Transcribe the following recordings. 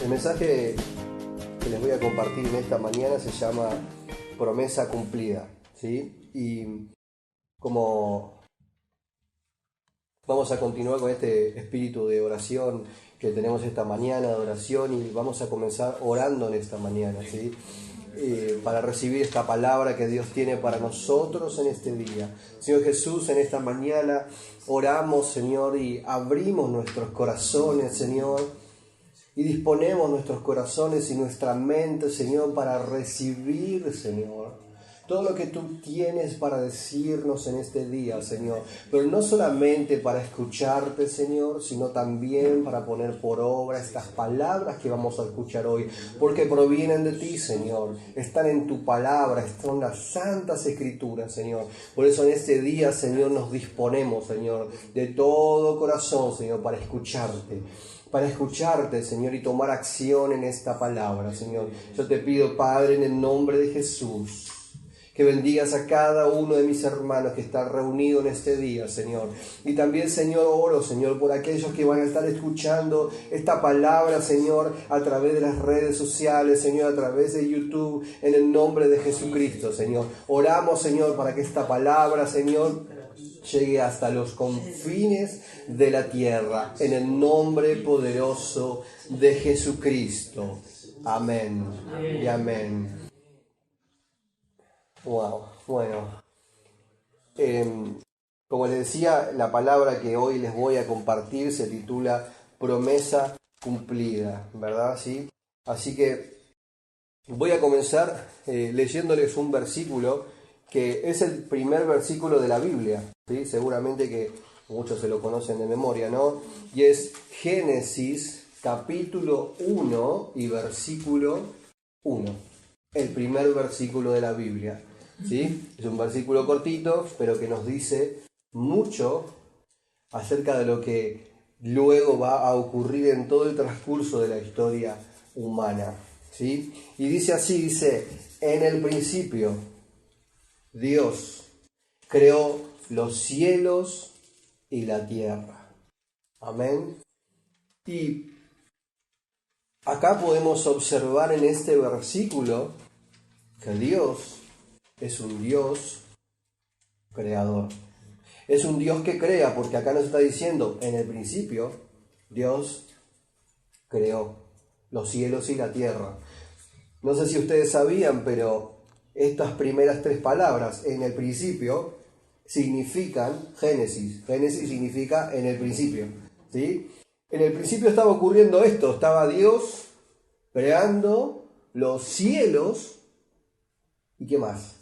El mensaje que les voy a compartir en esta mañana se llama Promesa Cumplida, ¿sí? Y como vamos a continuar con este espíritu de oración que tenemos esta mañana, de oración, y vamos a comenzar orando en esta mañana, ¿sí? Para recibir esta palabra que Dios tiene para nosotros en este día. Señor Jesús, en esta mañana oramos, Señor, y abrimos nuestros corazones, Señor, y disponemos nuestros corazones y nuestra mente, Señor, para recibir, Señor, todo lo que tú tienes para decirnos en este día, Señor. Pero no solamente para escucharte, Señor, sino también para poner por obra estas palabras que vamos a escuchar hoy, porque provienen de ti, Señor. Están en tu palabra, están en las santas escrituras, Señor. Por eso en este día, Señor, nos disponemos, Señor, de todo corazón, Señor, para escucharte, Señor, y tomar acción en esta palabra, Señor. Yo te pido, Padre, en el nombre de Jesús, que bendigas a cada uno de mis hermanos que están reunidos en este día, Señor. Y también, Señor, oro, Señor, por aquellos que van a estar escuchando esta palabra, Señor, a través de las redes sociales, Señor, a través de YouTube, en el nombre de Jesucristo, Señor. Oramos, Señor, para que esta palabra, Señor, llegue hasta los confines de la tierra, en el nombre poderoso de Jesucristo. Amén y amén. Wow, bueno, como les decía, la palabra que hoy les voy a compartir se titula Promesa Cumplida, ¿verdad? ¿Sí? Así que voy a comenzar leyéndoles un versículo que es el primer versículo de la Biblia, ¿sí? Seguramente que muchos se lo conocen de memoria, ¿no? Y es Génesis capítulo 1 y versículo 1, el primer versículo de la Biblia, ¿sí? Es un versículo cortito, pero que nos dice mucho acerca de lo que luego va a ocurrir en todo el transcurso de la historia humana, ¿sí? Y dice así, dice, en el principio Dios creó los cielos y la tierra. Amén. Y acá podemos observar en este versículo que Dios es un Dios creador. Es un Dios que crea, porque acá nos está diciendo, en el principio, Dios creó los cielos y la tierra. No sé si ustedes sabían, pero estas primeras tres palabras, en el principio, significan Génesis. Génesis significa en el principio, ¿sí? En el principio estaba ocurriendo esto, estaba Dios creando los cielos y ¿qué más?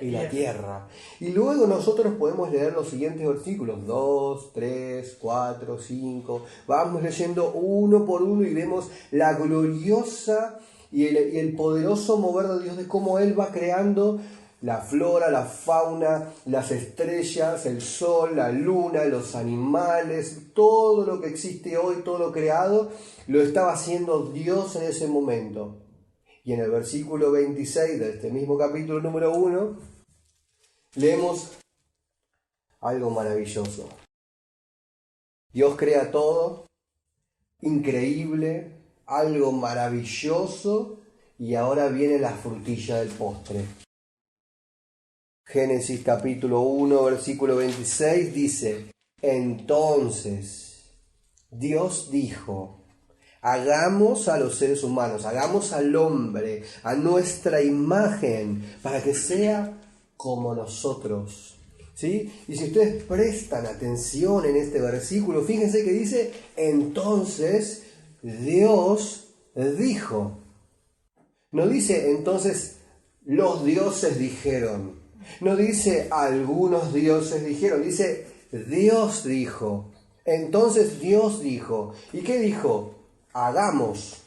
Y la tierra. Y luego nosotros podemos leer los siguientes versículos, 2, 3, 4, 5. Vamos leyendo uno por uno y vemos la gloriosa y el poderoso mover de Dios, de cómo Él va creando la flora, la fauna, las estrellas, el sol, la luna, los animales, todo lo que existe hoy, todo lo creado, lo estaba haciendo Dios en ese momento. Y en el versículo 26 de este mismo capítulo número 1, leemos algo maravilloso. Dios crea todo, increíble, algo maravilloso, y ahora viene la frutilla del postre. Génesis capítulo 1, versículo 26 dice, entonces Dios dijo, hagamos a los seres humanos, hagamos al hombre a nuestra imagen, para que sea como nosotros. ¿Sí? Y si ustedes prestan atención en este versículo, fíjense que dice, entonces Dios dijo. No dice, entonces los dioses dijeron. No dice, algunos dioses dijeron. Dice, Dios dijo. Entonces Dios dijo. ¿Y qué dijo? Hagamos.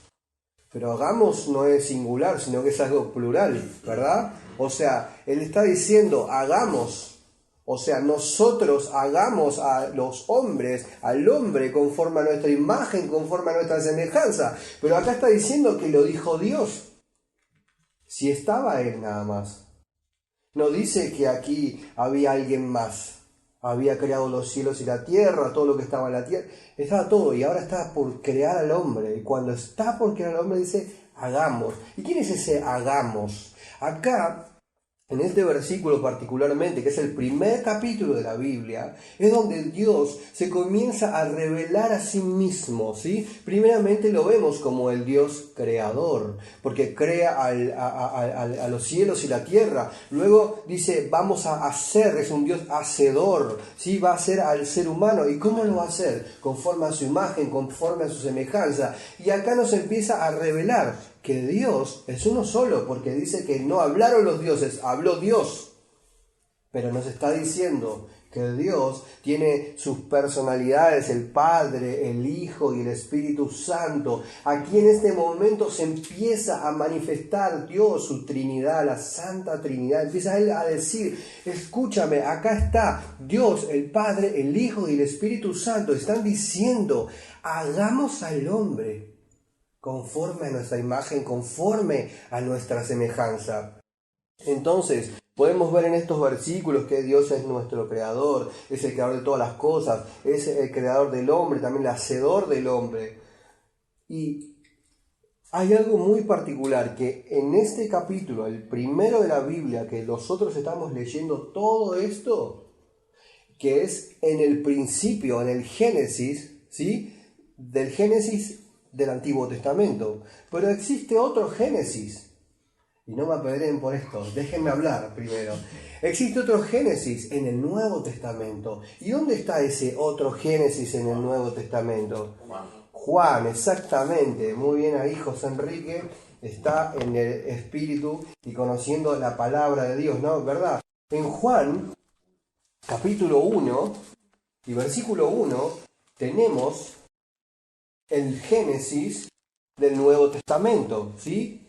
Pero hagamos no es singular, sino que es algo plural, ¿verdad? O sea, Él está diciendo, hagamos. O sea, nosotros hagamos a los hombres, al hombre conforme a nuestra imagen, conforme a nuestra semejanza. Pero acá está diciendo que lo dijo Dios. Si estaba Él nada más. No dice que aquí había alguien más. había creado los cielos y la tierra, todo lo que estaba en la tierra, estaba todo, y ahora está por crear al hombre. Y cuando está por crear al hombre dice, hagamos. ¿Y quién es ese hagamos? Acá, en este versículo particularmente, que es el primer capítulo de la Biblia, es donde Dios se comienza a revelar a sí mismo, ¿sí? Primeramente lo vemos como el Dios creador, porque crea a los cielos y la tierra. Luego dice, vamos a hacer, es un Dios hacedor, ¿sí? Va a hacer al ser humano. ¿Y cómo lo va a hacer? Conforme a su imagen, conforme a su semejanza. Y acá nos empieza a revelar que Dios es uno solo, porque dice que no hablaron los dioses, habló Dios. Pero nos está diciendo que Dios tiene sus personalidades, el Padre, el Hijo y el Espíritu Santo. Aquí en este momento se empieza a manifestar Dios, su Trinidad, la Santa Trinidad. Empieza Él a decir, escúchame, acá está Dios, el Padre, el Hijo y el Espíritu Santo. Están diciendo, hagamos al hombre conforme a nuestra imagen, conforme a nuestra semejanza. Entonces, podemos ver en estos versículos que Dios es nuestro creador, es el creador de todas las cosas, es el creador del hombre, también el hacedor del hombre. Y hay algo muy particular, que en este capítulo, el primero de la Biblia, que nosotros estamos leyendo todo esto, que es en el principio, en el Génesis, ¿sí? Del Génesis del Antiguo Testamento. Pero existe otro Génesis. Y no me apedreen por esto, déjenme hablar primero. Existe otro Génesis en el Nuevo Testamento. ¿Y dónde está ese otro Génesis en el Nuevo Testamento? Juan, exactamente. Muy bien ahí, José Enrique. Está en el Espíritu y conociendo la palabra de Dios, ¿no? ¿Verdad? En Juan, capítulo 1 y versículo 1, tenemos el Génesis del Nuevo Testamento, ¿sí?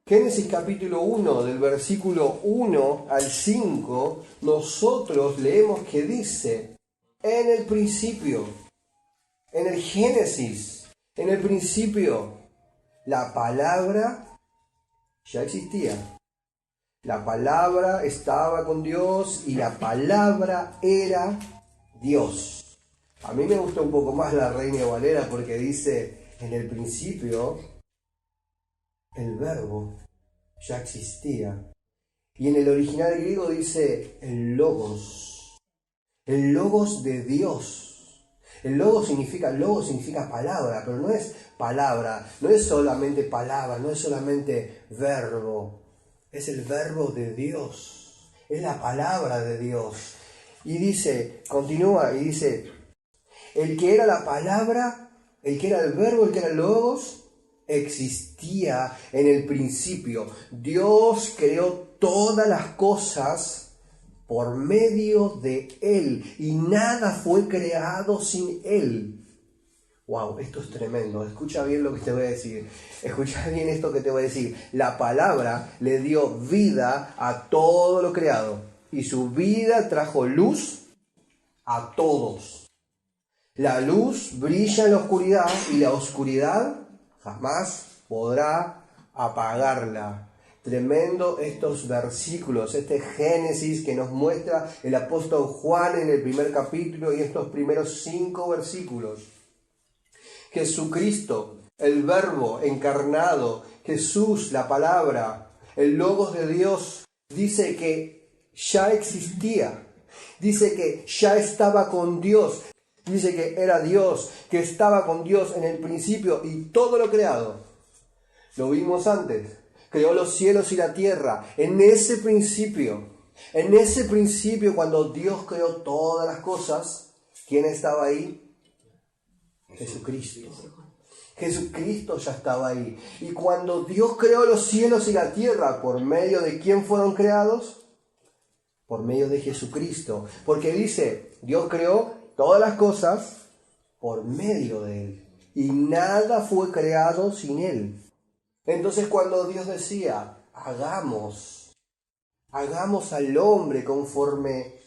Génesis capítulo 1, del versículo 1 al 5, nosotros leemos que dice, en el principio, en el Génesis, en el principio, la palabra ya existía. La palabra estaba con Dios y la palabra era Dios. A mí me gusta un poco más la Reina Valera porque dice, en el principio, el verbo ya existía. Y en el original griego dice el logos de Dios. El logos significa palabra, pero no es palabra, no es solamente palabra, no es solamente verbo, es el verbo de Dios, es la palabra de Dios. Y dice, continúa y dice, el que era la palabra, el que era el verbo, el que era el logos, existía en el principio. Dios creó todas las cosas por medio de Él y nada fue creado sin Él. Wow, esto es tremendo. Escucha bien lo que te voy a decir. Escucha bien esto que te voy a decir. La palabra le dio vida a todo lo creado y su vida trajo luz a todos. La luz brilla en la oscuridad y la oscuridad jamás podrá apagarla. Tremendo estos versículos, este Génesis que nos muestra el apóstol Juan en el primer capítulo y estos primeros 5 versículos. Jesucristo, el Verbo encarnado, Jesús, la palabra, el Logos de Dios, dice que ya existía, dice que ya estaba con Dios. Dice que era Dios, que estaba con Dios en el principio y todo lo creado. Lo vimos antes. Creó los cielos y la tierra. En ese principio cuando Dios creó todas las cosas, ¿quién estaba ahí? Jesucristo. Jesucristo ya estaba ahí. Y cuando Dios creó los cielos y la tierra, ¿por medio de quién fueron creados? Por medio de Jesucristo. Porque dice, Dios creó todas las cosas por medio de Él. Y nada fue creado sin Él. Entonces cuando Dios decía, hagamos al hombre conforme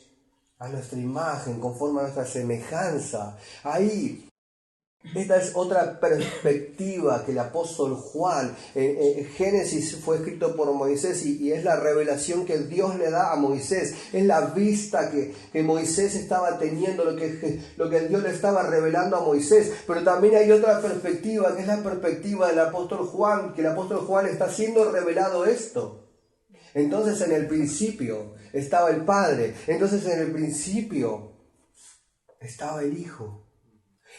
a nuestra imagen, conforme a nuestra semejanza, ahí Esta es otra perspectiva que el apóstol Juan, Génesis fue escrito por Moisés y es la revelación que Dios le da a Moisés, es la vista que Moisés estaba teniendo, lo que Dios le estaba revelando a Moisés. Pero también hay otra perspectiva, que es la perspectiva del apóstol Juan, que el apóstol Juan está siendo revelado esto. Entonces en el principio estaba el Padre, entonces en el principio estaba el Hijo.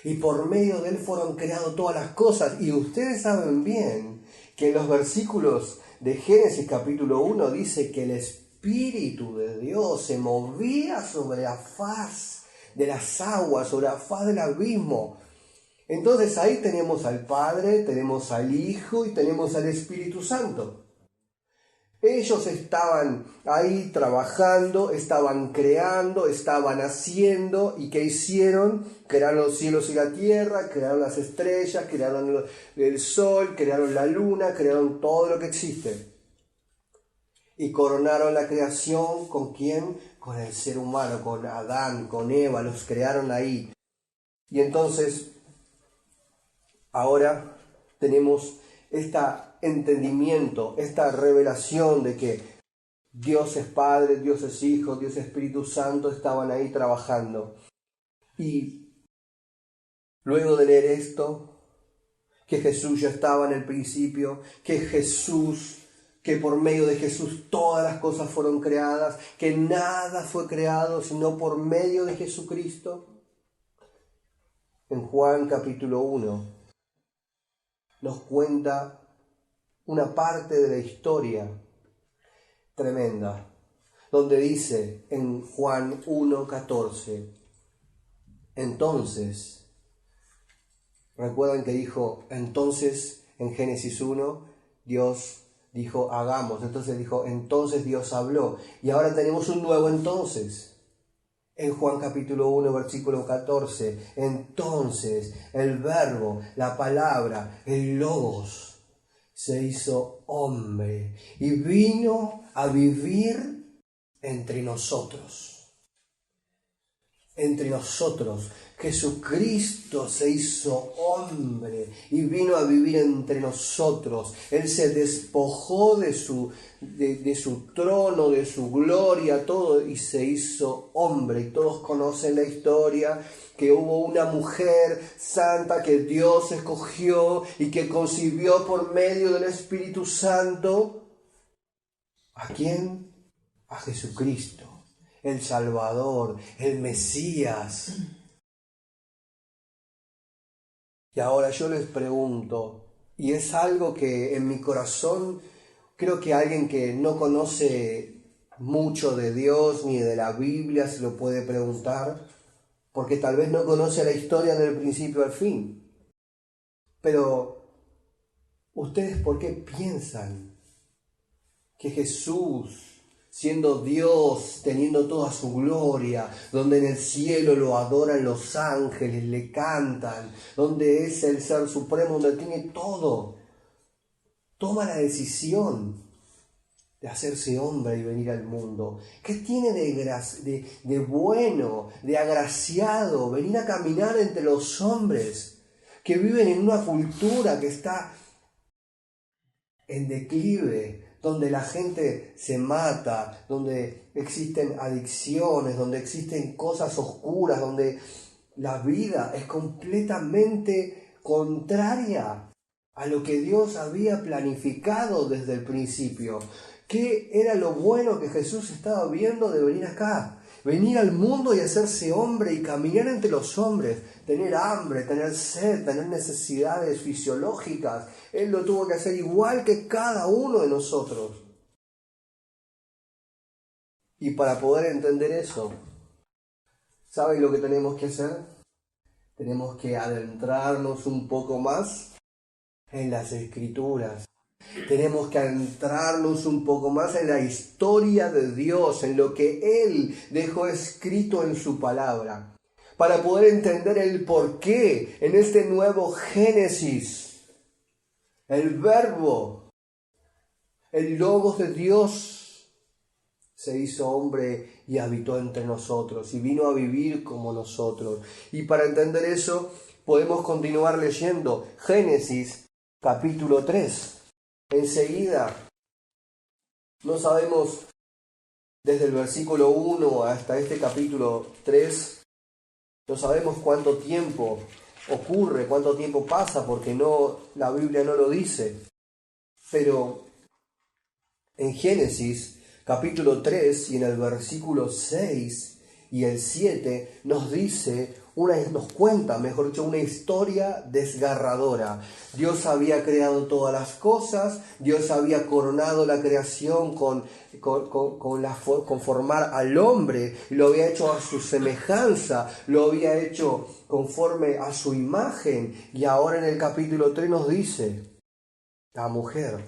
Y por medio de Él fueron creadas todas las cosas. Y ustedes saben bien que en los versículos de Génesis capítulo 1 dice que el Espíritu de Dios se movía sobre la faz de las aguas, sobre la faz del abismo. Entonces ahí tenemos al Padre, tenemos al Hijo y tenemos al Espíritu Santo. Ellos estaban ahí trabajando, estaban creando, estaban haciendo. ¿Y qué hicieron? Crearon los cielos y la tierra, crearon las estrellas, crearon el sol, crearon la luna, crearon todo lo que existe. Y coronaron la creación ¿con quién? Con el ser humano, con Adán, con Eva, los crearon ahí. Y entonces, ahora tenemos este entendimiento, esta revelación de que Dios es Padre, Dios es Hijo, Dios es Espíritu Santo, estaban ahí trabajando. Y luego de leer esto, que Jesús ya estaba en el principio, que por medio de Jesús todas las cosas fueron creadas, que nada fue creado sino por medio de Jesucristo. En Juan capítulo 1 nos cuenta una parte de la historia tremenda, donde dice en Juan 1:14, entonces, recuerdan que dijo entonces en Génesis 1, Dios dijo hagamos, entonces dijo entonces Dios habló, y ahora tenemos un nuevo entonces. En Juan capítulo 1, versículo 14, entonces el verbo, la palabra, el logos, se hizo hombre y vino a vivir entre nosotros. Entre nosotros. Jesucristo se hizo hombre y vino a vivir entre nosotros. Él se despojó de su trono, de su gloria, todo, y se hizo hombre. Y todos conocen la historia, que hubo una mujer santa que Dios escogió y que concibió por medio del Espíritu Santo. ¿A quién? A Jesucristo, el Salvador, el Mesías. Y ahora yo les pregunto, y es algo que en mi corazón creo que alguien que no conoce mucho de Dios ni de la Biblia se lo puede preguntar, porque tal vez no conoce la historia del principio al fin. Pero, ¿ustedes por qué piensan que Jesús, siendo Dios, teniendo toda su gloria, donde en el cielo lo adoran los ángeles, le cantan, donde es el Ser Supremo, donde tiene todo, toma la decisión de hacerse hombre y venir al mundo? ¿Qué tiene de bueno, de agraciado, venir a caminar entre los hombres que viven en una cultura que está en declive, donde la gente se mata, donde existen adicciones, donde existen cosas oscuras, donde la vida es completamente contraria a lo que Dios había planificado desde el principio? ¿Qué era lo bueno que Jesús estaba viendo de venir acá? Venir al mundo y hacerse hombre y caminar entre los hombres, tener hambre, tener sed, tener necesidades fisiológicas. Él lo tuvo que hacer igual que cada uno de nosotros. Y para poder entender eso, ¿saben lo que tenemos que hacer? Tenemos que adentrarnos un poco más en las Escrituras. Tenemos que adentrarnos un poco más en la historia de Dios, en lo que Él dejó escrito en su palabra, para poder entender el porqué en este nuevo Génesis, el Verbo, el Logos de Dios, se hizo hombre y habitó entre nosotros y vino a vivir como nosotros. Y para entender eso, podemos continuar leyendo Génesis capítulo 3. Enseguida, no sabemos desde el versículo 1 hasta este capítulo 3, no sabemos cuánto tiempo ocurre, cuánto tiempo pasa, porque la Biblia no lo dice. Pero en Génesis capítulo 3 y en el versículo 6 y el 7 nos cuenta, mejor dicho, una historia desgarradora. Dios había creado todas las cosas, Dios había coronado la creación con formar al hombre, y lo había hecho a su semejanza, lo había hecho conforme a su imagen, y ahora en el capítulo 3 nos dice, la mujer,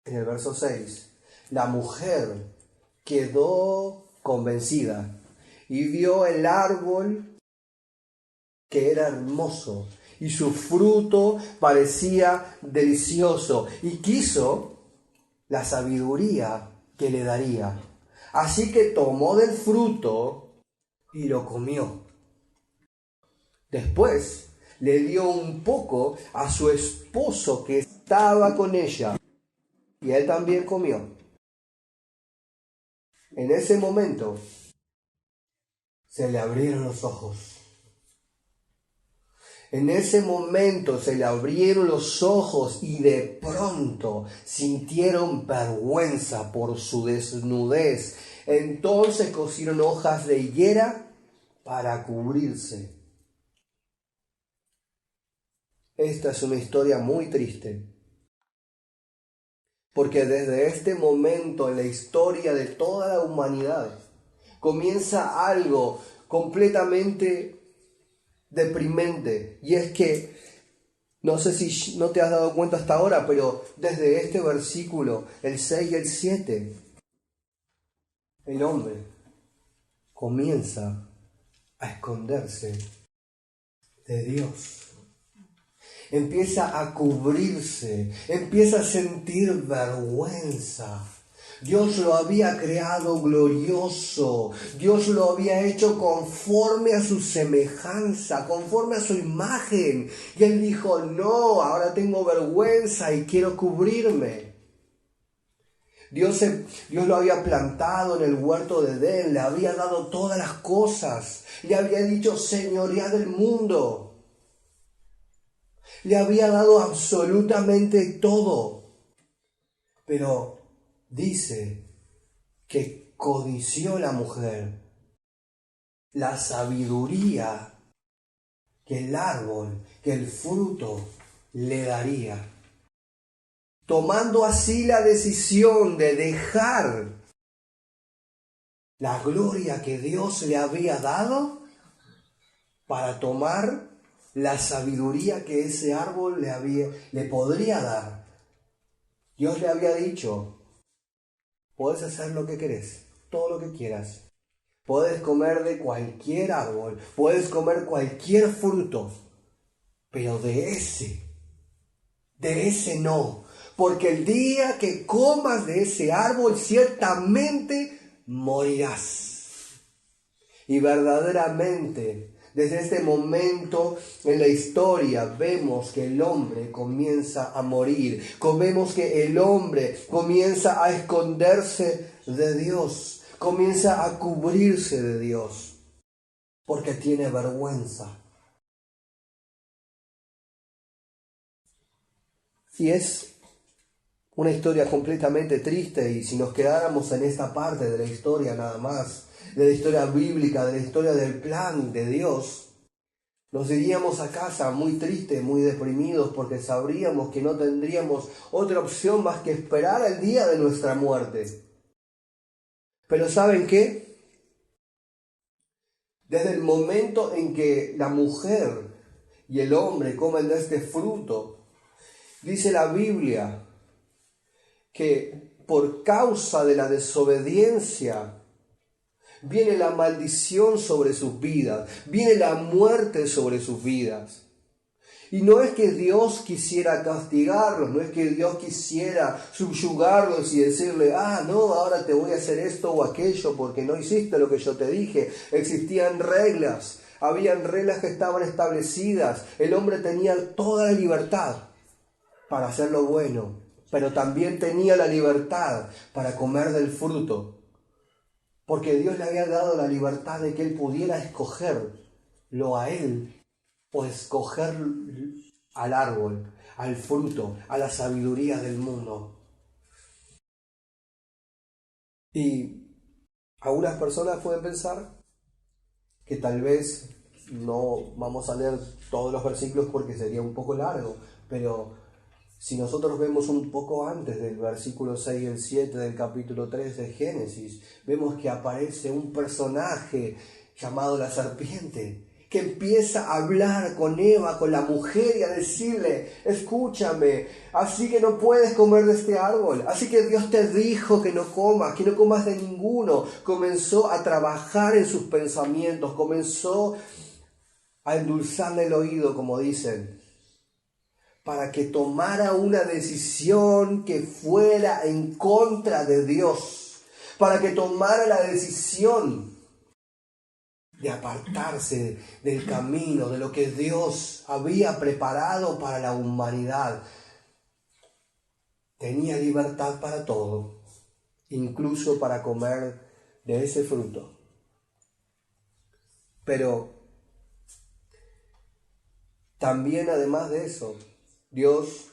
en el verso 6, la mujer quedó convencida y vio el árbol que era hermoso y su fruto parecía delicioso y quiso la sabiduría que le daría. Así que tomó del fruto y lo comió. Después le dio un poco a su esposo que estaba con ella y él también comió. En ese momento se le abrieron los ojos. En ese momento se le abrieron los ojos y de pronto sintieron vergüenza por su desnudez. Entonces cosieron hojas de higuera para cubrirse. Esta es una historia muy triste, porque desde este momento en la historia de toda la humanidad comienza algo completamente deprimente, y es que, no sé si no te has dado cuenta hasta ahora, pero desde este versículo, el 6 y el 7, el hombre comienza a esconderse de Dios. Empieza a cubrirse, empieza a sentir vergüenza. Dios lo había creado glorioso, Dios lo había hecho conforme a su semejanza, conforme a su imagen. Y él dijo, no, ahora tengo vergüenza y quiero cubrirme. Dios lo había plantado en el huerto de Edén, le había dado todas las cosas, le había dicho señoría del mundo. Le había dado absolutamente todo. Pero dice que codició la mujer la sabiduría que el árbol, que el fruto le daría, tomando así la decisión de dejar la gloria que Dios le había dado para tomar la sabiduría que ese árbol le podría dar. Dios le había dicho, podés hacer lo que querés, todo lo que quieras. Podés comer de cualquier árbol, podés comer cualquier fruto, pero de ese no. Porque el día que comas de ese árbol, ciertamente morirás. Y verdaderamente, desde este momento en la historia vemos que el hombre comienza a morir. Vemos que el hombre comienza a esconderse de Dios. Comienza a cubrirse de Dios. Porque tiene vergüenza. Y es una historia completamente triste, y si nos quedáramos en esta parte de la historia nada más, de la historia bíblica, de la historia del plan de Dios, nos iríamos a casa muy tristes, muy deprimidos, porque sabríamos que no tendríamos otra opción más que esperar el día de nuestra muerte. Pero ¿saben qué? Desde el momento en que la mujer y el hombre comen de este fruto, dice la Biblia que por causa de la desobediencia viene la maldición sobre sus vidas, viene la muerte sobre sus vidas. Y no es que Dios quisiera castigarlos, no es que Dios quisiera subyugarlos y decirle, no, ahora te voy a hacer esto o aquello porque no hiciste lo que yo te dije. Existían reglas, habían reglas que estaban establecidas. El hombre tenía toda la libertad para hacer lo bueno, pero también tenía la libertad para comer del fruto, porque Dios le había dado la libertad de que él pudiera escogerlo a él o escoger al árbol, al fruto, a la sabiduría del mundo. Y algunas personas pueden pensar que tal vez no vamos a leer todos los versículos porque sería un poco largo, pero si nosotros vemos un poco antes del versículo 6 y el 7 del capítulo 3 de Génesis, vemos que aparece un personaje llamado la serpiente, que empieza a hablar con Eva, con la mujer, y a decirle: escúchame, así que no puedes comer de este árbol, así que Dios te dijo que no comas de ninguno. Comenzó a trabajar en sus pensamientos, comenzó a endulzarle el oído, como dicen, para que tomara una decisión que fuera en contra de Dios, para que tomara la decisión de apartarse del camino, de lo que Dios había preparado para la humanidad. Tenía libertad para todo, incluso para comer de ese fruto. Pero también, además de eso, Dios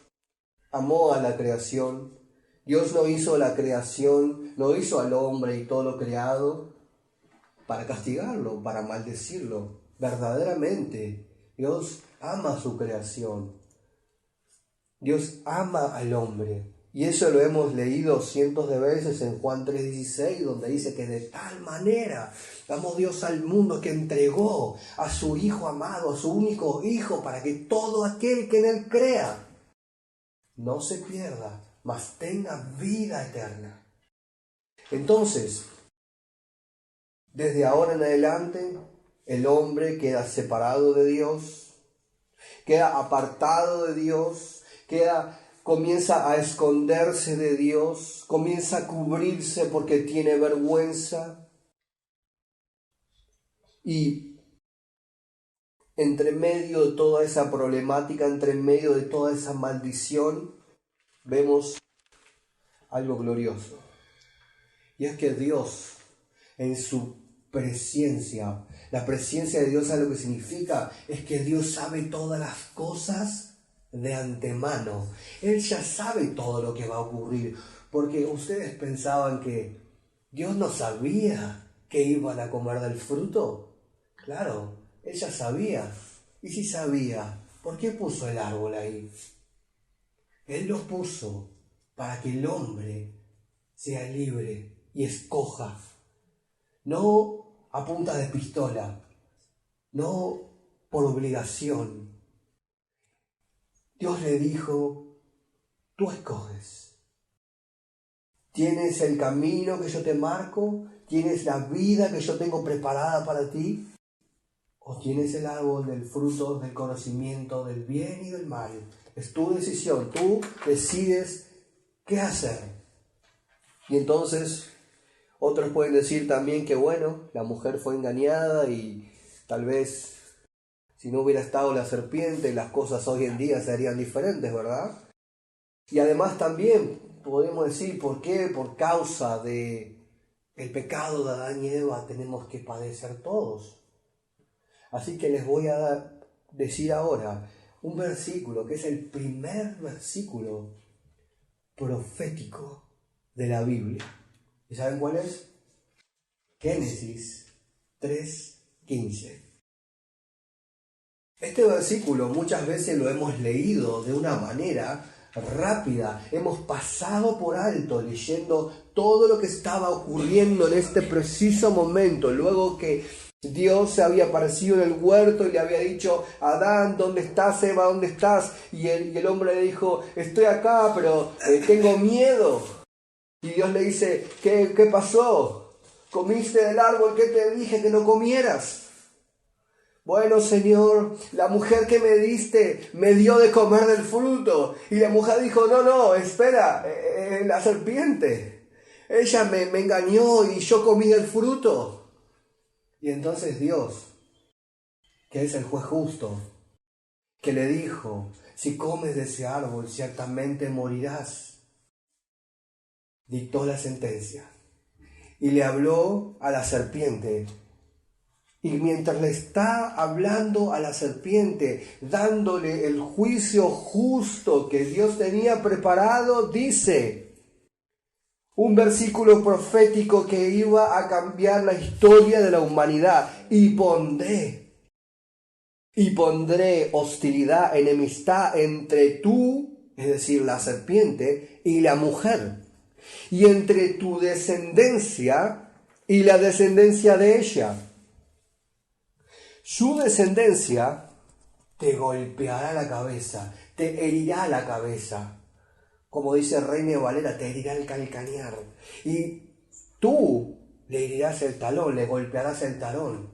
amó a la creación. Dios no hizo la creación, no hizo al hombre y todo lo creado para castigarlo, para maldecirlo. Verdaderamente, Dios ama su creación. Dios ama al hombre. Y eso lo hemos leído cientos de veces en Juan 3:16, donde dice que de tal manera amó Dios al mundo que entregó a su Hijo amado, a su único Hijo, para que todo aquel que en Él crea no se pierda, mas tenga vida eterna. Entonces, desde ahora en adelante, el hombre queda separado de Dios, queda apartado de Dios, comienza a esconderse de Dios, comienza a cubrirse porque tiene vergüenza. Y entre medio de toda esa problemática, entre medio de toda esa maldición, vemos algo glorioso. Y es que Dios, en su presencia, la presencia de Dios, ¿sabe lo que significa? Es que Dios sabe todas las cosas de antemano. Él ya sabe todo lo que va a ocurrir, porque ustedes pensaban que Dios no sabía que iban a comer del fruto. Claro, Él ya sabía. Y si sabía, ¿por qué puso el árbol ahí? Él lo puso para que el hombre sea libre y escoja, no a punta de pistola, no por obligación. Dios le dijo: tú escoges. ¿Tienes el camino que yo te marco? ¿Tienes la vida que yo tengo preparada para ti? ¿O tienes el árbol del fruto del conocimiento del bien y del mal? Es tu decisión, tú decides qué hacer. Y entonces otros pueden decir también que bueno, la mujer fue engañada y tal vez si no hubiera estado la serpiente, las cosas hoy en día serían diferentes, ¿verdad? Y además también podemos decir por qué, por causa de el pecado de Adán y Eva, tenemos que padecer todos. Así que les voy a decir ahora un versículo que es el primer versículo profético de la Biblia. ¿Y saben cuál es? Génesis 3:15. Este versículo muchas veces lo hemos leído de una manera rápida, hemos pasado por alto leyendo todo lo que estaba ocurriendo en este preciso momento, luego que Dios se había aparecido en el huerto y le había dicho: Adán, ¿dónde estás? Eva, ¿dónde estás? Y el hombre le dijo: estoy acá, pero tengo miedo. Y Dios le dice: ¿Qué pasó? ¿Comiste del árbol que te dije que no comieras? Bueno, Señor, la mujer que me diste me dio de comer del fruto. Y la mujer dijo: no, espera, la serpiente. Ella me engañó y yo comí del fruto. Y entonces Dios que es el juez justo, que le dijo, si comes de ese árbol ciertamente morirás. Dictó la sentencia y le habló a la serpiente. Y mientras le está hablando a la serpiente, dándole el juicio justo que Dios tenía preparado, dice un versículo profético que iba a cambiar la historia de la humanidad. Y pondré hostilidad, enemistad entre tú, es decir, la serpiente, y la mujer, y entre tu descendencia y la descendencia de ella. Su descendencia te golpeará la cabeza, te herirá la cabeza. Como dice Reina Valera, te herirá el calcañar. Y tú le herirás el talón, le golpearás el talón.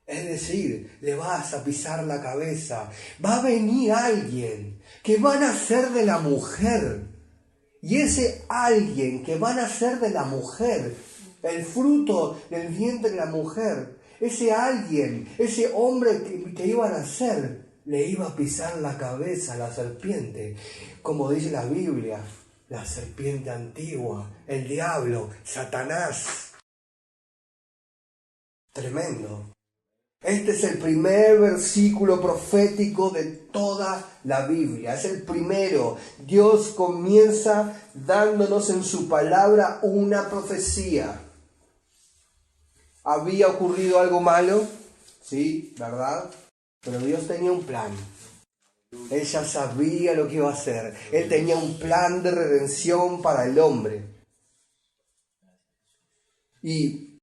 Es decir, le vas a pisar la cabeza. Va a venir alguien que va a nacer de la mujer. Y ese alguien que va a nacer de la mujer, el fruto del vientre de la mujer, ese alguien, ese hombre que iba a nacer, le iba a pisar la cabeza a la serpiente. Como dice la Biblia, la serpiente antigua, el diablo, Satanás. Tremendo. Este es el primer versículo profético de toda la Biblia. Es el primero. Dios comienza dándonos en su palabra una profecía. Había ocurrido algo malo, sí, ¿verdad? Pero Dios tenía un plan. Él ya sabía lo que iba a hacer. Él tenía un plan de redención para el hombre. Y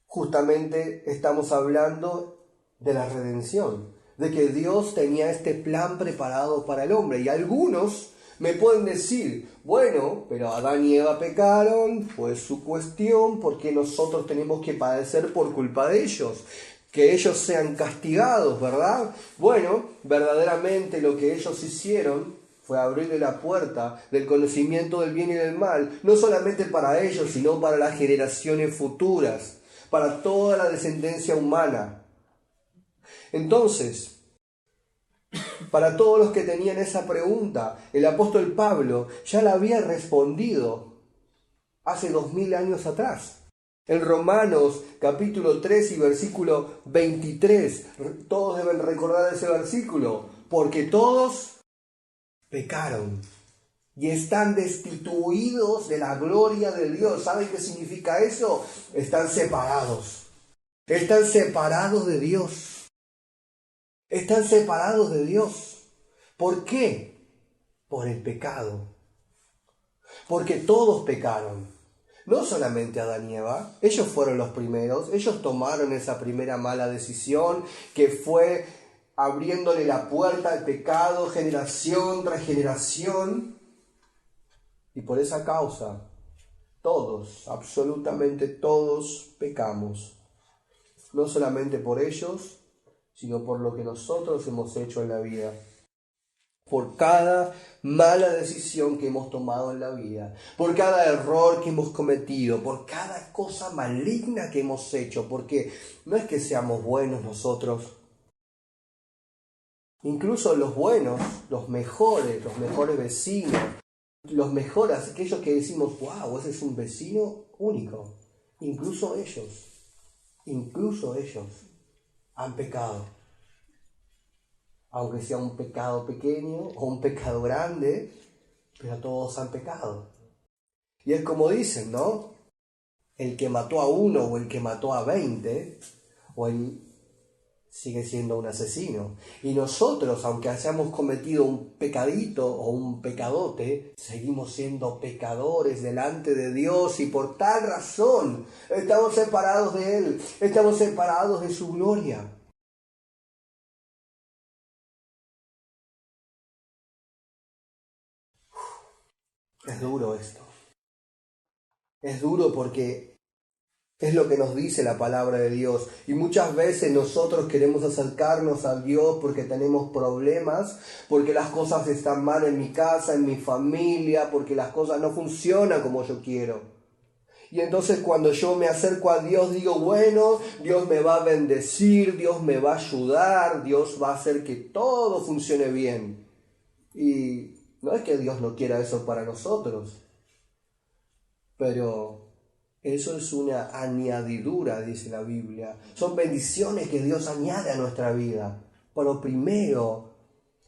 justamente estamos hablando de la redención, de que Dios tenía este plan preparado para el hombre. Y algunos me pueden decir, bueno, pero Adán y Eva pecaron, fue su cuestión, porque nosotros tenemos que padecer por culpa de ellos, que ellos sean castigados, ¿verdad? Bueno, verdaderamente lo que ellos hicieron fue abrirle la puerta del conocimiento del bien y del mal, no solamente para ellos, sino para las generaciones futuras, para toda la descendencia humana. Entonces, para todos los que tenían esa pregunta, el apóstol Pablo ya la había respondido hace 2000 años atrás. En Romanos capítulo 3 y versículo 23, todos deben recordar ese versículo, porque todos pecaron y están destituidos de la gloria de Dios. ¿Saben qué significa eso? Están separados de Dios. Están separados de Dios. ¿Por qué? Por el pecado. Porque todos pecaron. No solamente Adán y Eva, ellos fueron los primeros, ellos tomaron esa primera mala decisión que fue abriéndole la puerta al pecado, generación tras generación. Y por esa causa, todos, absolutamente todos pecamos. No solamente por ellos, sino por lo que nosotros hemos hecho en la vida. Por cada mala decisión que hemos tomado en la vida, por cada error que hemos cometido, por cada cosa maligna que hemos hecho, porque no es que seamos buenos nosotros. Incluso los buenos, los mejores vecinos, los mejores, aquellos que decimos, wow, ese es un vecino único. Incluso ellos han pecado. Aunque sea un pecado pequeño o un pecado grande, pero todos han pecado. Y es como dicen, ¿no? El que mató a uno o el que mató a 20, o él sigue siendo un asesino. Y nosotros, aunque hayamos cometido un pecadito o un pecadote, seguimos siendo pecadores delante de Dios, y por tal razón estamos separados de Él, estamos separados de su gloria. Es duro esto. Es duro porque es lo que nos dice la palabra de Dios. Y muchas veces nosotros queremos acercarnos a Dios porque tenemos problemas, porque las cosas están mal en mi casa, en mi familia, porque las cosas no funcionan como yo quiero. Y entonces cuando yo me acerco a Dios, digo, bueno, Dios me va a bendecir, Dios me va a ayudar, Dios va a hacer que todo funcione bien. Y no es que Dios no quiera eso para nosotros, pero eso es una añadidura, dice la Biblia. Son bendiciones que Dios añade a nuestra vida. Pero primero,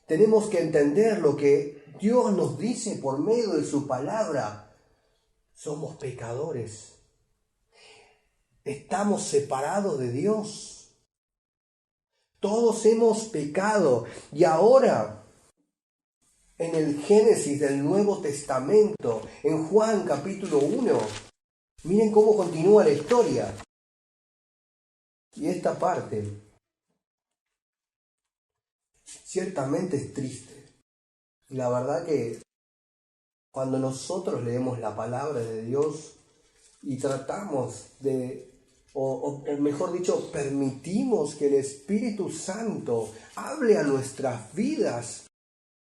tenemos que entender lo que Dios nos dice por medio de su palabra. Somos pecadores. Estamos separados de Dios. Todos hemos pecado. Y ahora, en el Génesis del Nuevo Testamento, en Juan capítulo 1, miren cómo continúa la historia. Y esta parte ciertamente es triste. La verdad que cuando nosotros leemos la palabra de Dios y tratamos de, o mejor dicho, permitimos que el Espíritu Santo hable a nuestras vidas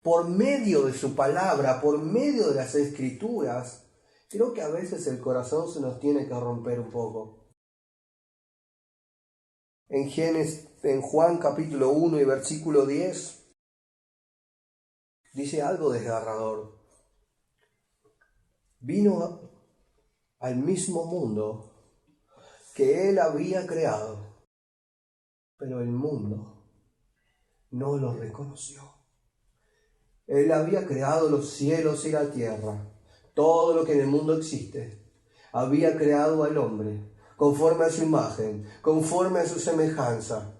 por medio de su palabra, por medio de las Escrituras, creo que a veces el corazón se nos tiene que romper un poco. En Juan capítulo 1 y versículo 10, dice algo desgarrador. Vino al mismo mundo que Él había creado, pero el mundo no lo reconoció. Él había creado los cielos y la tierra, todo lo que en el mundo existe. Había creado al hombre conforme a su imagen, conforme a su semejanza.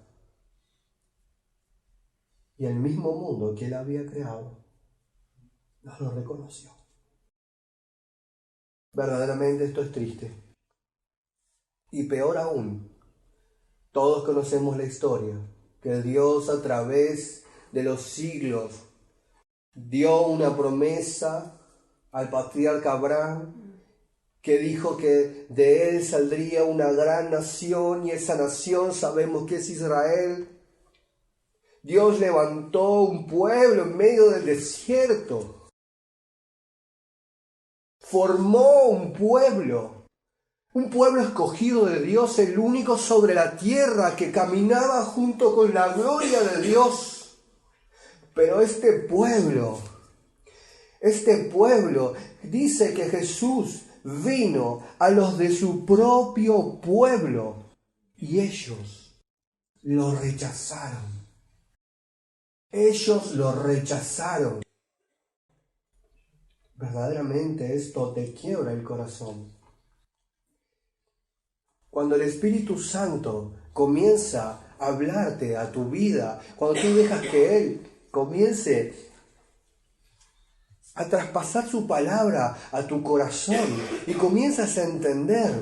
Y el mismo mundo que Él había creado no lo reconoció. Verdaderamente esto es triste. Y peor aún, todos conocemos la historia, que Dios a través de los siglos dio una promesa al patriarca Abraham, que dijo que de él saldría una gran nación, y esa nación sabemos que es Israel. Dios levantó un pueblo en medio del desierto, formó un pueblo escogido de Dios, el único sobre la tierra que caminaba junto con la gloria de Dios. Pero este pueblo dice que Jesús vino a los de su propio pueblo y ellos lo rechazaron. Ellos lo rechazaron. Verdaderamente esto te quiebra el corazón. Cuando el Espíritu Santo comienza a hablarte a tu vida, cuando tú dejas que Él comience a traspasar su palabra a tu corazón y comienzas a entender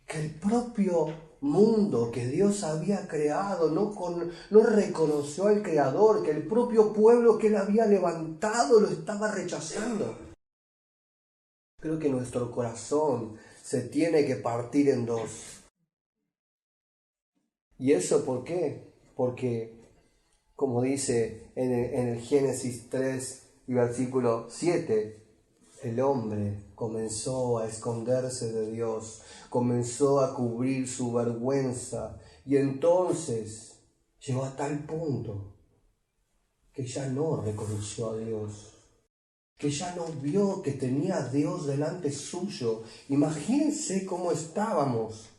que el propio mundo que Dios había creado no reconoció al Creador, que el propio pueblo que Él había levantado lo estaba rechazando. Creo que nuestro corazón se tiene que partir en dos. ¿Y eso por qué? Porque, como dice en el Génesis 3 y versículo 7, el hombre comenzó a esconderse de Dios, comenzó a cubrir su vergüenza, y entonces llegó a tal punto que ya no reconoció a Dios, que ya no vio que tenía a Dios delante suyo. Imagínense cómo estábamos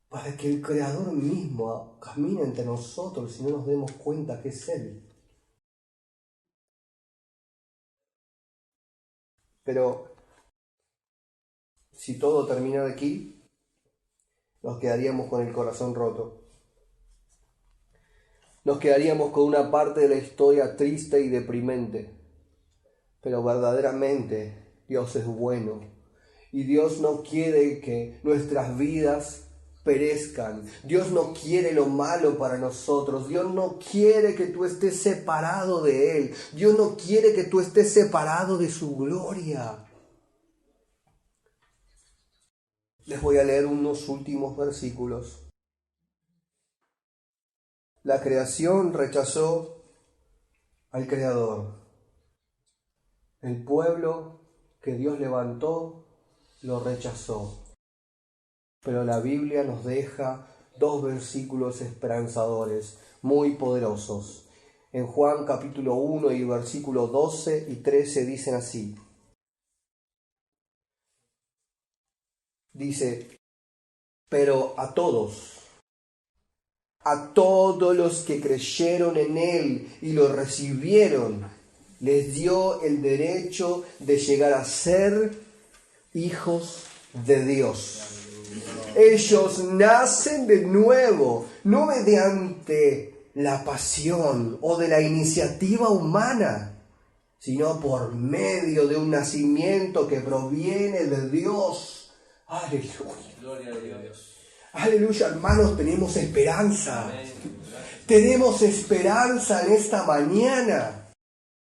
para que el Creador mismo camine entre nosotros y no nos demos cuenta que es Él. Pero si todo terminara aquí, nos quedaríamos con el corazón roto. Nos quedaríamos con una parte de la historia triste y deprimente. Pero verdaderamente Dios es bueno. Y Dios no quiere que nuestras vidas perezcan. Dios no quiere lo malo para nosotros. Dios no quiere que tú estés separado de Él. Dios no quiere que tú estés separado de su gloria. Les voy a leer unos últimos versículos. La creación rechazó al Creador. El pueblo que Dios levantó lo rechazó. Pero la Biblia nos deja dos versículos esperanzadores, muy poderosos. En Juan capítulo 1 y versículos 12 y 13 dicen así. Dice, pero a todos los que creyeron en Él y lo recibieron, les dio el derecho de llegar a ser hijos de Dios. Ellos nacen de nuevo, no mediante la pasión o de la iniciativa humana, sino por medio de un nacimiento que proviene de Dios. Aleluya. Gloria a Dios. Aleluya, hermanos, tenemos esperanza. Tenemos esperanza en esta mañana.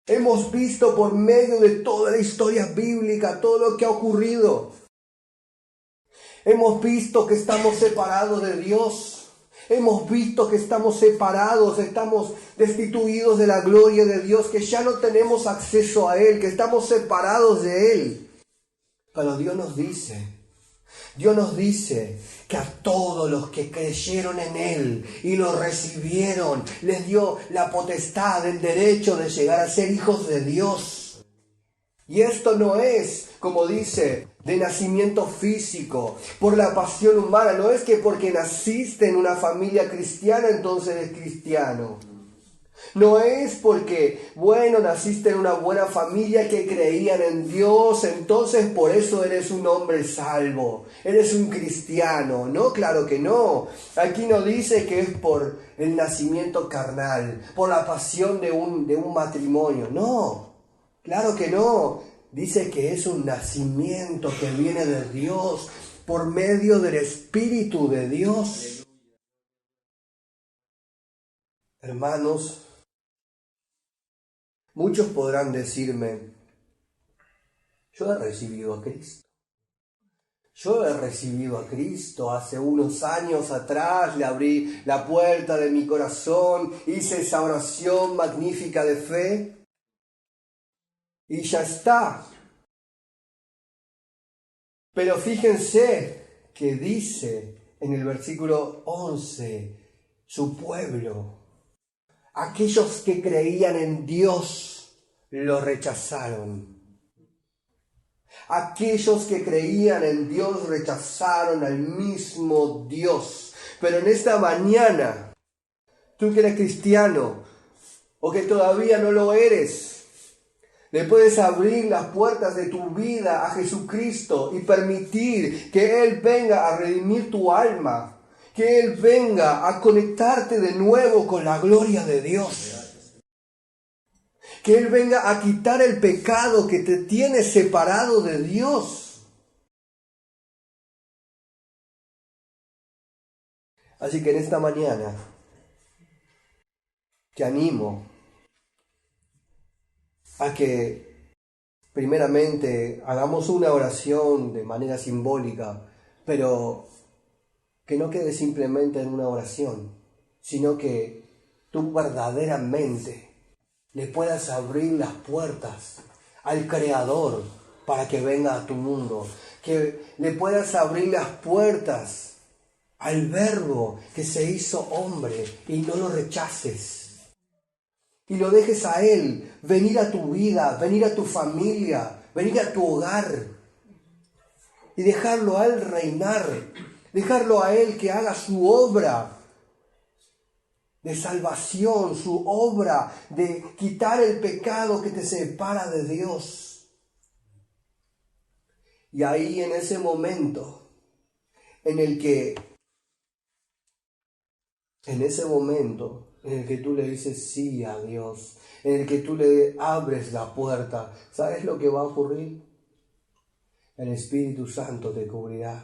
Hemos visto por medio de toda la historia bíblica todo lo que ha ocurrido. Hemos visto que estamos separados de Dios. Hemos visto que estamos separados, estamos destituidos de la gloria de Dios, que ya no tenemos acceso a Él, que estamos separados de Él. Pero Dios nos dice que a todos los que creyeron en Él y lo recibieron, les dio la potestad, el derecho de llegar a ser hijos de Dios. Y esto no es, como dice, de nacimiento físico, por la pasión humana. No es que porque naciste en una familia cristiana, entonces eres cristiano. No es porque, naciste en una buena familia que creían en Dios, entonces por eso eres un hombre salvo, eres un cristiano. No, claro que no. Aquí no dice que es por el nacimiento carnal, por la pasión de un matrimonio. No, claro que no. Dice que es un nacimiento que viene de Dios, por medio del Espíritu de Dios. Hermanos, muchos podrán decirme, yo he recibido a Cristo. Yo he recibido a Cristo hace unos años atrás, le abrí la puerta de mi corazón, hice esa oración magnífica de fe y ya está. Pero fíjense que dice en el versículo 11, su pueblo, aquellos que creían en Dios, lo rechazaron. Aquellos que creían en Dios rechazaron al mismo Dios. Pero en esta mañana, tú que eres cristiano o que todavía no lo eres, le puedes abrir las puertas de tu vida a Jesucristo y permitir que Él venga a redimir tu alma, que Él venga a conectarte de nuevo con la gloria de Dios. Que Él venga a quitar el pecado que te tiene separado de Dios. Así que en esta mañana te animo a que primeramente hagamos una oración de manera simbólica, pero que no quede simplemente en una oración, sino que tú verdaderamente le puedas abrir las puertas al Creador para que venga a tu mundo, que le puedas abrir las puertas al Verbo que se hizo hombre y no lo rechaces. Y lo dejes a Él venir a tu vida, venir a tu familia, venir a tu hogar. Y dejarlo a Él reinar, dejarlo a Él que haga su obra de salvación, su obra de quitar el pecado que te separa de Dios. Y ahí en ese momento, en el que tú le dices sí a Dios, en el que tú le abres la puerta, ¿sabes lo que va a ocurrir? El Espíritu Santo te cubrirá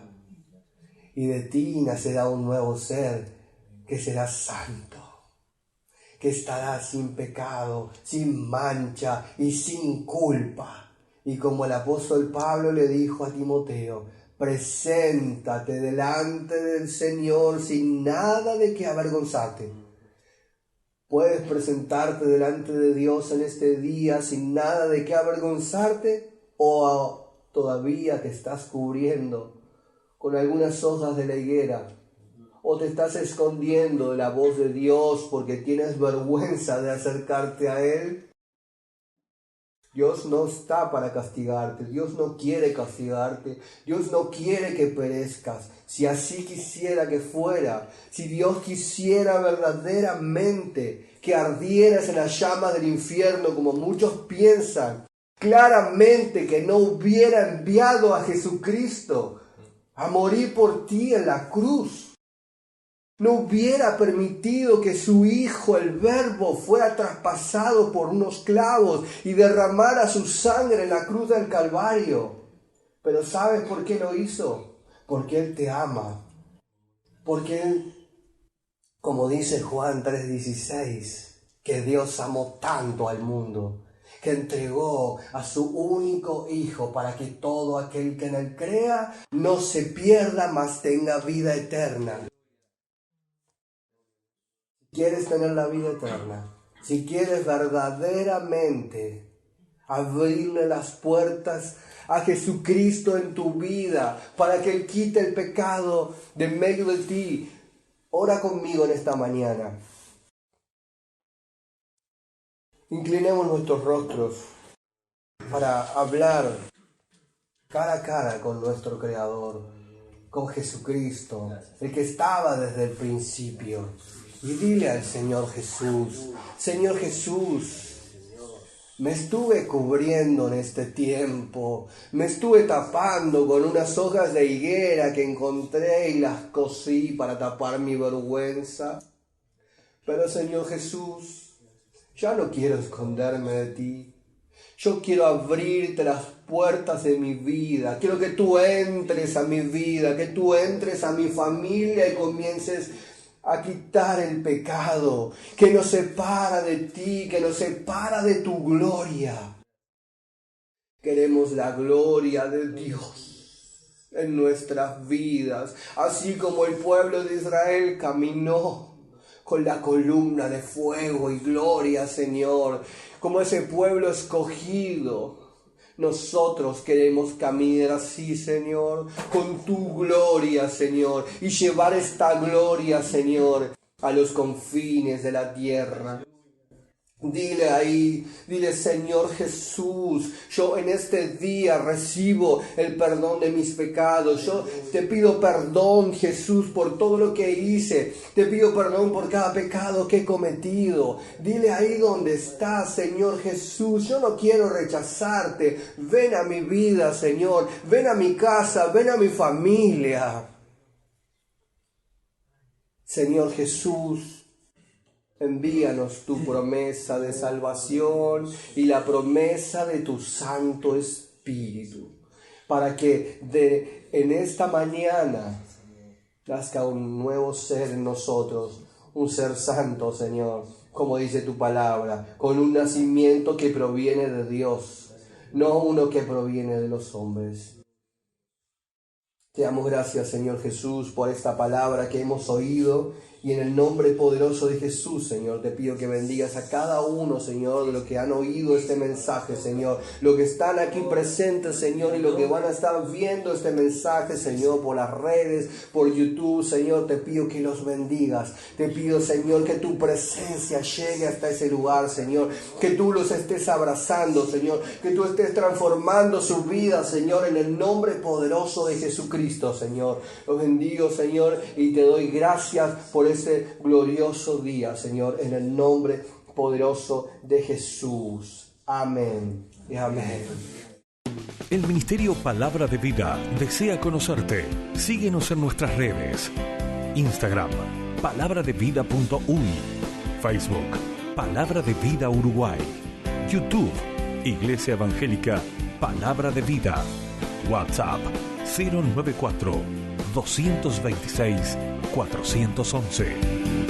y de ti nacerá un nuevo ser que será santo, que estará sin pecado, sin mancha y sin culpa. Y como el apóstol Pablo le dijo a Timoteo, preséntate delante del Señor sin nada de qué avergonzarte. Puedes presentarte delante de Dios en este día sin nada de qué avergonzarte, o todavía te estás cubriendo con algunas hojas de la higuera, o te estás escondiendo de la voz de Dios porque tienes vergüenza de acercarte a Él. Dios no está para castigarte, Dios no quiere castigarte, Dios no quiere que perezcas. Si así quisiera que fuera, si Dios quisiera verdaderamente que ardieras en las llamas del infierno como muchos piensan, claramente que no hubiera enviado a Jesucristo a morir por ti en la cruz. No hubiera permitido que su Hijo, el Verbo, fuera traspasado por unos clavos y derramara su sangre en la cruz del Calvario. Pero ¿sabes por qué lo hizo? Porque Él te ama. Porque Él, como dice Juan 3:16, que Dios amó tanto al mundo, que entregó a su único Hijo para que todo aquel que en Él crea no se pierda, mas tenga vida eterna. Si quieres tener la vida eterna, si quieres verdaderamente abrirle las puertas a Jesucristo en tu vida para que Él quite el pecado de en medio de ti, ora conmigo en esta mañana. Inclinemos nuestros rostros para hablar cara a cara con nuestro Creador, con Jesucristo, el que estaba desde el principio. Y dile al Señor Jesús: Señor Jesús, me estuve cubriendo en este tiempo, me estuve tapando con unas hojas de higuera que encontré y las cosí para tapar mi vergüenza. Pero Señor Jesús, ya no quiero esconderme de ti. Yo quiero abrirte las puertas de mi vida. Quiero que tú entres a mi vida, que tú entres a mi familia y comiences a quitar el pecado que nos separa de ti, que nos separa de tu gloria. Queremos la gloria de Dios en nuestras vidas, así como el pueblo de Israel caminó con la columna de fuego y gloria, Señor, como ese pueblo escogido. Nosotros queremos caminar así, Señor, con tu gloria, Señor, y llevar esta gloria, Señor, a los confines de la tierra. Dile ahí, dile: Señor Jesús, yo en este día recibo el perdón de mis pecados. Yo te pido perdón, Jesús, por todo lo que hice. Te pido perdón por cada pecado que he cometido. Dile ahí donde estás: Señor Jesús, yo no quiero rechazarte. Ven a mi vida, Señor. Ven a mi casa, ven a mi familia. Señor Jesús, envíanos tu promesa de salvación y la promesa de tu Santo Espíritu, para que en esta mañana nazca un nuevo ser en nosotros, un ser santo, Señor, como dice tu palabra, con un nacimiento que proviene de Dios, no uno que proviene de los hombres. Te damos gracias, Señor Jesús, por esta palabra que hemos oído, y en el nombre poderoso de Jesús, Señor, te pido que bendigas a cada uno, Señor, de los que han oído este mensaje, Señor, los que están aquí presentes, Señor, y los que van a estar viendo este mensaje, Señor, por las redes, por YouTube, Señor, te pido que los bendigas. Te pido, Señor, que tu presencia llegue hasta ese lugar, Señor, que tú los estés abrazando, Señor, que tú estés transformando su vida, Señor, en el nombre poderoso de Jesucristo, Señor. Los bendigo, Señor, y te doy gracias por este glorioso día, Señor, en el nombre poderoso de Jesús. Amén y amén. El Ministerio Palabra de Vida desea conocerte. Síguenos en nuestras redes: Instagram, palabraDeVida.uy, Facebook, Palabra de Vida Uruguay, YouTube, Iglesia Evangélica Palabra de Vida, WhatsApp 094 226 411.